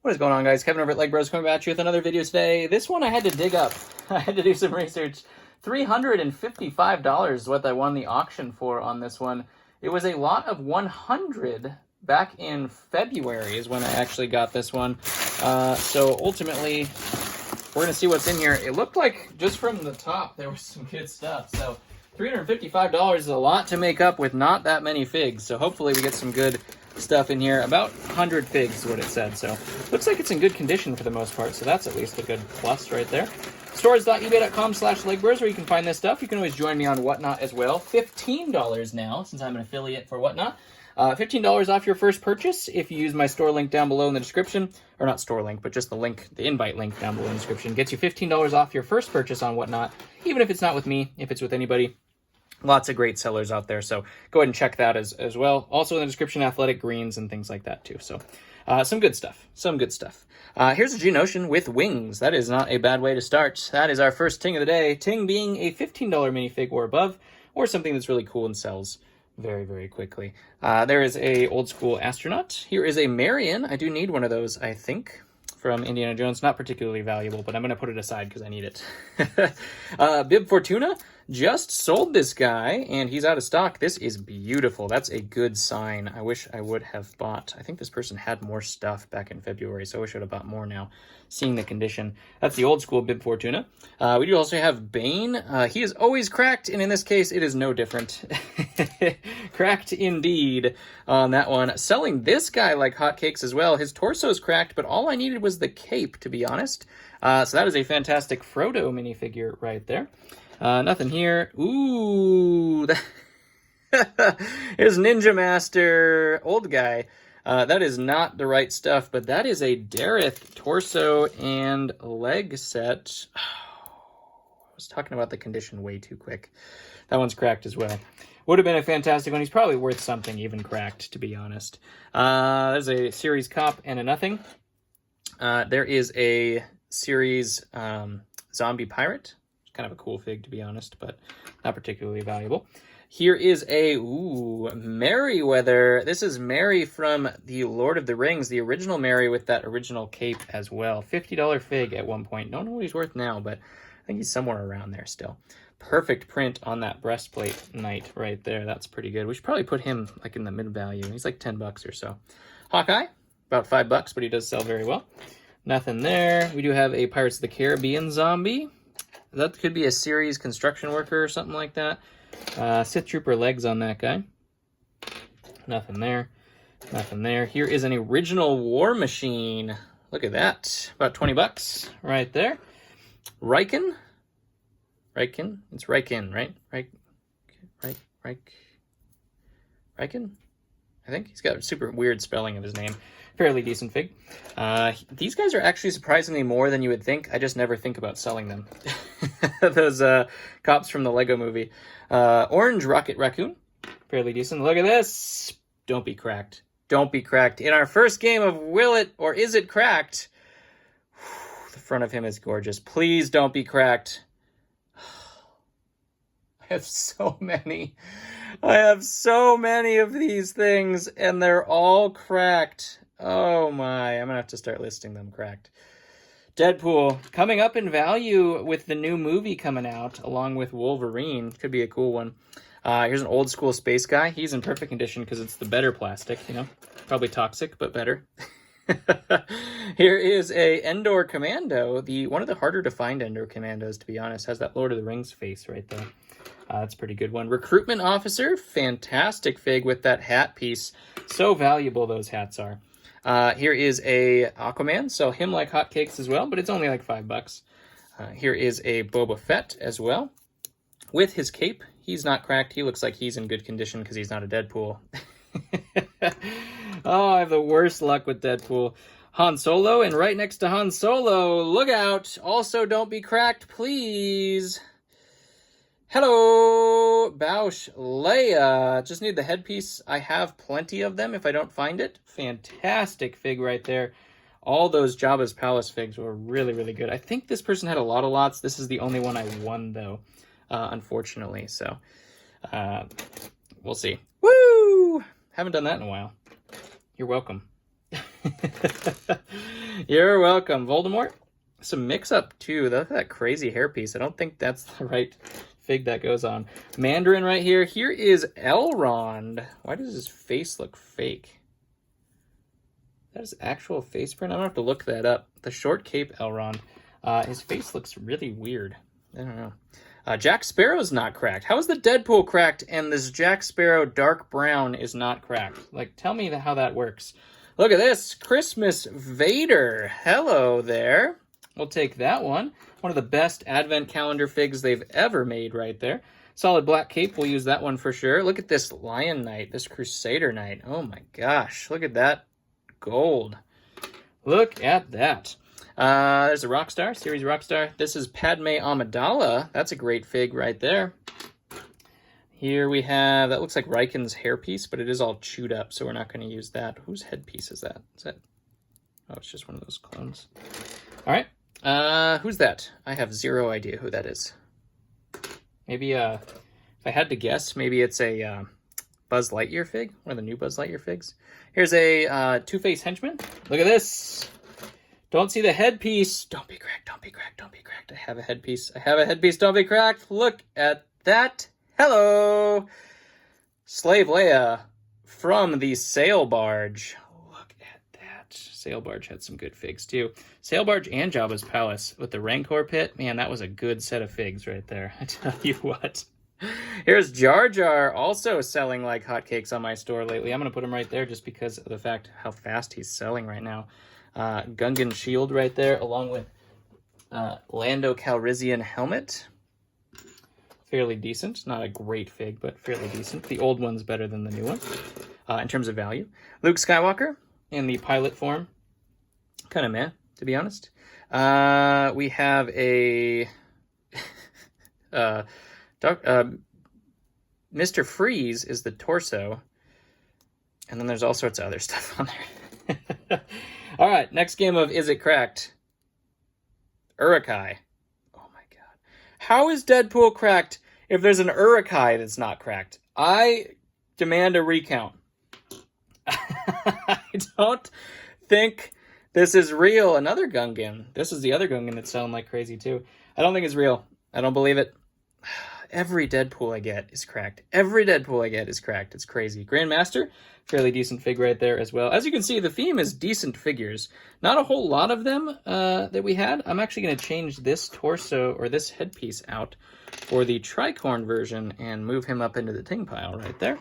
What is going on, guys? Kevin over at Legbros coming at you with another video today. This one I had to dig up. I had to do some research. $355 is what I won the auction for on this one. It was a lot of 100 back in February is when I actually got this one. So ultimately, we're going to see what's in here. It looked like just from the top there was some good stuff. So $355 is a lot to make up with not that many figs. So hopefully we get some good stuff in here. About 100 figs is what it said. So looks like it's in good condition for the most part. So that's at least a good plus right there. Stores.ebay.com/legbros where you can find this stuff. You can always join me on Whatnot as well. $15 now since I'm an affiliate for Whatnot. $15 off your first purchase if you use my store link down below in the description. Or not store link, but just the link, the invite link down below in the description. Gets you $15 off your first purchase on Whatnot, even if it's not with me, if it's with anybody. Lots of great sellers out there, so go ahead and check that as well. Also in the description, athletic greens and things like that too. So some good stuff, Here's a Geonosian with wings. That is not a bad way to start. That is our first ting of the day. Ting being a $15 minifig or above, or something that's really cool and sells very, very quickly. There is a old school astronaut. Here is a Marion. I do need one of those, I think, from Indiana Jones. Not particularly valuable, but I'm going to put it aside because I need it. Bib Fortuna just sold this guy, and he's out of stock. This is beautiful. That's a good sign. I wish I would have bought. I think this person had more stuff back in February, so I wish I would have bought more now, seeing the condition. That's the old school Bib Fortuna. We do also have Bane. He is always cracked, and in this case, it is no different. Cracked indeed on that one. Selling this guy like hotcakes as well. His torso is cracked, but all I needed was the cape, to be honest. So that is a fantastic Frodo minifigure right there. Nothing here. Ooh, here's Ninja Master, old guy. That is not the right stuff, but that is a Dareth torso and leg set. Oh, I was talking about the condition way too quick. That one's cracked as well. Would have been a fantastic one. He's probably worth something, even cracked, to be honest. There's a series cop and a nothing. There is a series zombie pirate. Kind of a cool fig, to be honest, but not particularly valuable. Here is a Merryweather. This is Merry from the Lord of the Rings, the original Merry with that original cape as well. $50 fig at one point. Don't know what he's worth now, but I think he's somewhere around there still. Perfect print on that breastplate knight right there. That's pretty good. We should probably put him like in the mid value. He's like 10 bucks or so. Hawkeye, about 5 bucks, but he does sell very well. Nothing there. We do have a Pirates of the Caribbean zombie. That could be a series construction worker or something like that. Sith Trooper legs on that guy. Nothing there. Nothing there. Here is an original War Machine. Look at that. About 20 bucks right there. Riken. Riken? It's Riken, right? Riken? I think he's got a super weird spelling of his name. Fairly decent fig. These guys are actually surprisingly more than you would think. I just never think about selling them. Those cops from the Lego movie. Orange Rocket Raccoon. Fairly decent. Look at this. Don't be cracked. Don't be cracked. In our first game of Will It or Is It Cracked? The front of him is gorgeous. Please don't be cracked. I have so many. I have so many of these things, and they're all cracked. Oh my, I'm gonna have to start listing them cracked. Deadpool, coming up in value with the new movie coming out, along with Wolverine. Could be a cool one. Here's an old school space guy. He's in perfect condition because it's the better plastic, you know. Probably toxic, but better. Here is a Endor Commando. One of the harder to find Endor Commandos, to be honest. Has that Lord of the Rings face right there. That's a pretty good one. Recruitment Officer, fantastic fig with that hat piece. So valuable those hats are. Here is a Aquaman, so him like hotcakes as well, but it's only like 5 bucks. Here is a Boba Fett as well. With his cape, he's not cracked. He looks like he's in good condition because he's not a Deadpool. Oh, I have the worst luck with Deadpool. Han Solo, and right next to Han Solo, look out. Also, don't be cracked, please. Hello, Bausch Leia. Just need the headpiece. I have plenty of them if I don't find it. Fantastic fig right there. All those Jabba's Palace figs were really, really good. I think this person had a lot of lots. This is the only one I won, though, unfortunately. So, we'll see. Woo! Haven't done that in a while. You're welcome. You're welcome. Voldemort. Some mix-up, too. Look at that crazy hairpiece. I don't think that's the right fig that goes on. Mandarin right here. Here is Elrond. Why does his face look fake? That is actual face print? I'm going to have to look that up. The short cape Elrond. His face looks really weird. I don't know. Jack Sparrow's not cracked. How is the Deadpool cracked and this Jack Sparrow dark brown is not cracked? Like, tell me how that works. Look at this. Christmas Vader. Hello there. We'll take that one. One of the best advent calendar figs they've ever made right there. Solid black cape. We'll use that one for sure. Look at this Lion Knight, this Crusader Knight. Oh my gosh. Look at that gold. Look at that. There's a Rockstar, series Rockstar. This is Padme Amidala. That's a great fig right there. Here we have, that looks like Riken's hairpiece, but it is all chewed up, so we're not going to use that. Whose headpiece is that? Is that? Oh, it's just one of those clones. All right. Who's that? I have zero idea who that is. Maybe, if I had to guess, maybe it's a Buzz Lightyear fig, one of the new Buzz Lightyear figs. Here's a Two-Face henchman. Look at this. Don't see the headpiece. Don't be cracked, don't be cracked, don't be cracked. I have a headpiece. I have a headpiece, don't be cracked. Look at that. Hello. Slave Leia from the Sail Barge. Look at that. Sail Barge had some good figs too. Sail Barge and Jabba's Palace with the Rancor pit. Man, that was a good set of figs right there. I tell you what. Here's Jar Jar, also selling like hotcakes on my store lately. I'm going to put him right there just because of the fact how fast he's selling right now. Gungan shield right there, along with Lando Calrissian helmet. Fairly decent. Not a great fig, but fairly decent. The old one's better than the new one in terms of value. Luke Skywalker in the pilot form. Kind of meh, to be honest. We have a Mr. Freeze is the torso. And then there's all sorts of other stuff on there. All right, next game of Is It Cracked? Uruk-hai. Oh my god. How is Deadpool cracked if there's an Uruk-hai that's not cracked? I demand a recount. I don't think this is real. Another Gungan. This is the other Gungan that's selling like crazy too. I don't think it's real. I don't believe it. Every Deadpool I get is cracked. Every Deadpool I get is cracked. It's crazy. Grandmaster, fairly decent fig right there as well. As you can see, the theme is decent figures. Not a whole lot of them that we had. I'm actually going to change this torso or this headpiece out for the Tricorn version and move him up into the ting pile right there.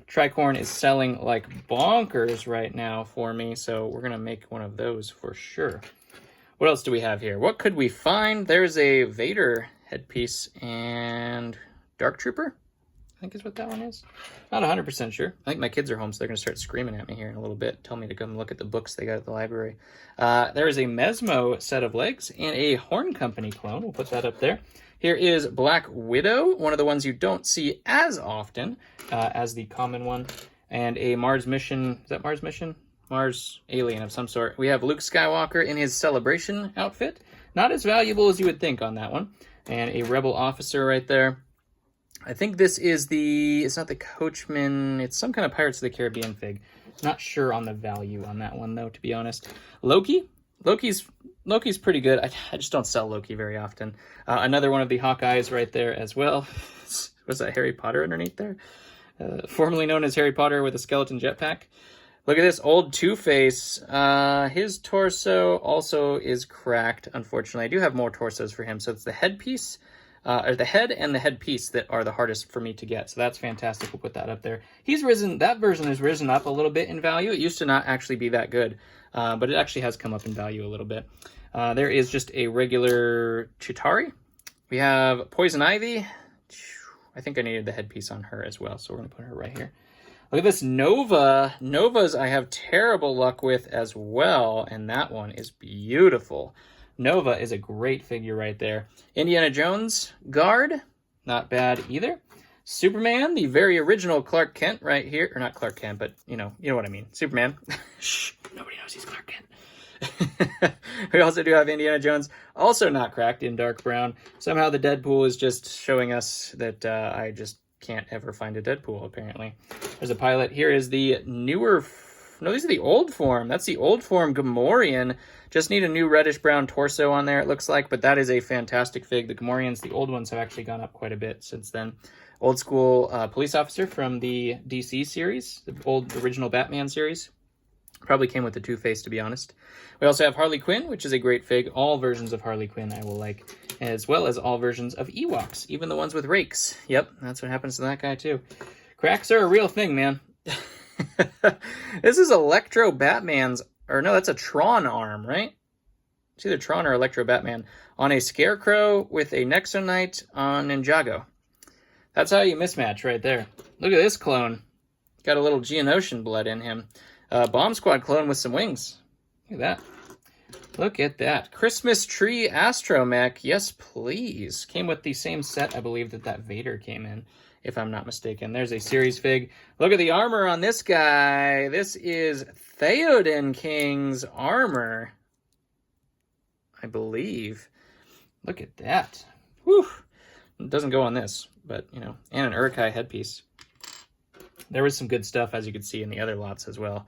Tricorn is selling like bonkers right now for me, so we're going to make one of those for sure. What else do we have here? What could we find? There's a Vader headpiece and Dark Trooper, I think is what that one is. Not 100% sure. I think my kids are home, so they're going to start screaming at me here in a little bit. Tell me to come look at the books they got at the library. There is a Mesmo set of legs and a Horn Company clone. We'll put that up there. Here is Black Widow, one of the ones you don't see as often as the common one. And a Mars Mission. Is that Mars Mission? Mars alien of some sort. We have Luke Skywalker in his Celebration outfit. Not as valuable as you would think on that one. And a Rebel officer right there. I think this is it's not the Coachman, it's some kind of Pirates of the Caribbean fig. Not sure on the value on that one, though, to be honest. Loki's pretty good. I just don't sell Loki very often. Another one of the Hawkeyes right there as well. Was that Harry Potter underneath there? Formerly known as Harry Potter with a skeleton jetpack. Look at this old Two-Face. His torso also is cracked, unfortunately. I do have more torsos for him, so it's the headpiece, or the head and the headpiece that are the hardest for me to get. So that's fantastic. We'll put that up there. That version has risen up a little bit in value. It used to not actually be that good, but it actually has come up in value a little bit. There is just a regular Chitauri. We have Poison Ivy. I think I needed the headpiece on her as well, so we're going to put her right here. Look at this Nova. Novas I have terrible luck with as well, and that one is beautiful. Nova is a great figure right there. Indiana Jones Guard, not bad either. Superman, the very original Clark Kent right here. Or not Clark Kent, but you know what I mean. Superman. Shh, nobody knows he's Clark Kent. We also do have Indiana Jones, also not cracked, in dark brown. Somehow the Deadpool is just showing us that I just can't ever find a Deadpool, apparently. There's a pilot. Here is the newer No, these are the old form. That's the old form Gamorrean. Just need a new reddish-brown torso on there, it looks like, but that is a fantastic fig. The Gamorreans, the old ones, have actually gone up quite a bit since then. Old school police officer from the DC series, the old original Batman series. Probably came with the Two-Face, to be honest. We also have Harley Quinn, which is a great fig. All versions of Harley Quinn I will like, as well as all versions of Ewoks, even the ones with rakes. Yep, that's what happens to that guy, too. Cracks are a real thing, man. This is Electro Batman's, or no, that's a Tron arm, right? It's either Tron or Electro Batman on a Scarecrow with a Nexonite on Ninjago. That's how you mismatch right there. Look at this clone. Got a little Geonosian blood in him. Bomb Squad clone with some wings. Look at that. Look at that. Christmas Tree Astromech. Yes, please. Came with the same set, I believe, that Vader came in, if I'm not mistaken. There's a series fig. Look at the armor on this guy. This is Theoden King's armor, I believe. Look at that. Whew. It doesn't go on this, but, you know, and an Uruk-hai headpiece. There was some good stuff, as you could see, in the other lots as well.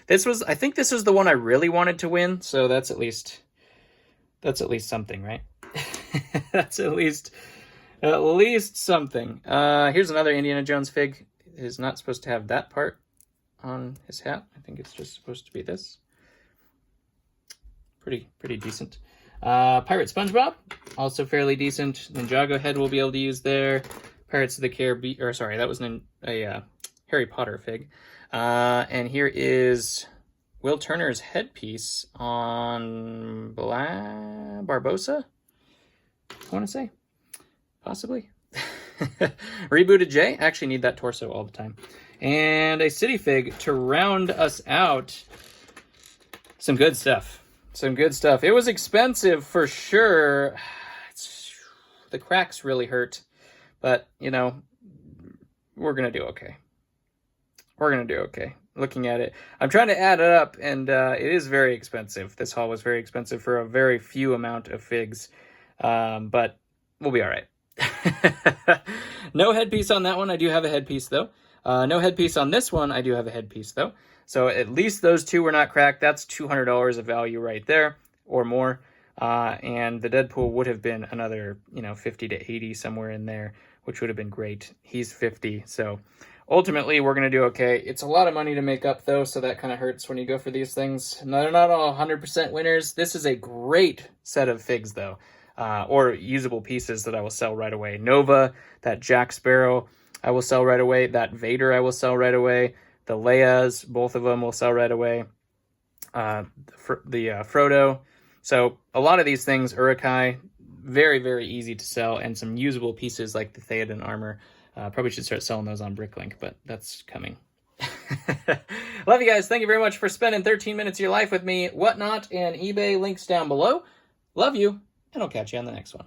I think this was the one I really wanted to win, so that's at least something, right? That's at least something. Here's another Indiana Jones fig. It is not supposed to have that part on his hat. I think it's just supposed to be this. Pretty decent. Pirate SpongeBob, also fairly decent. Ninjago head we'll be able to use there. Pirates of the Caribbean, or sorry, that was a Harry Potter fig. And here is Will Turner's headpiece on Barbossa, I want to say. Possibly. Rebooted J. Actually need that torso all the time. And a city fig to round us out. Some good stuff. It was expensive for sure. The cracks really hurt. But, you know, we're going to do okay. Looking at it. I'm trying to add it up, and it is very expensive. This haul was very expensive for a very few amount of figs. But we'll be all right. No headpiece on that one. I do have a headpiece, though. No headpiece on this one. I do have a headpiece, though. So at least those two were not cracked. That's $200 of value right there, or more. And the Deadpool would have been another, 50 to 80 somewhere in there, which would have been great. He's 50, so ultimately we're going to do okay. It's a lot of money to make up, though, so that kind of hurts when you go for these things. No, they're not all 100% winners. This is a great set of figs, though, or usable pieces that I will sell right away. Nova, that Jack Sparrow, I will sell right away. That Vader, I will sell right away. The Leias, both of them will sell right away. The Frodo. So a lot of these things, Uruk-hai, very, very easy to sell, and some usable pieces like the Theoden armor. Probably should start selling those on Bricklink, but that's coming. Love you guys. Thank you very much for spending 13 minutes of your life with me. Whatnot and eBay links down below. Love you, and I'll catch you on the next one.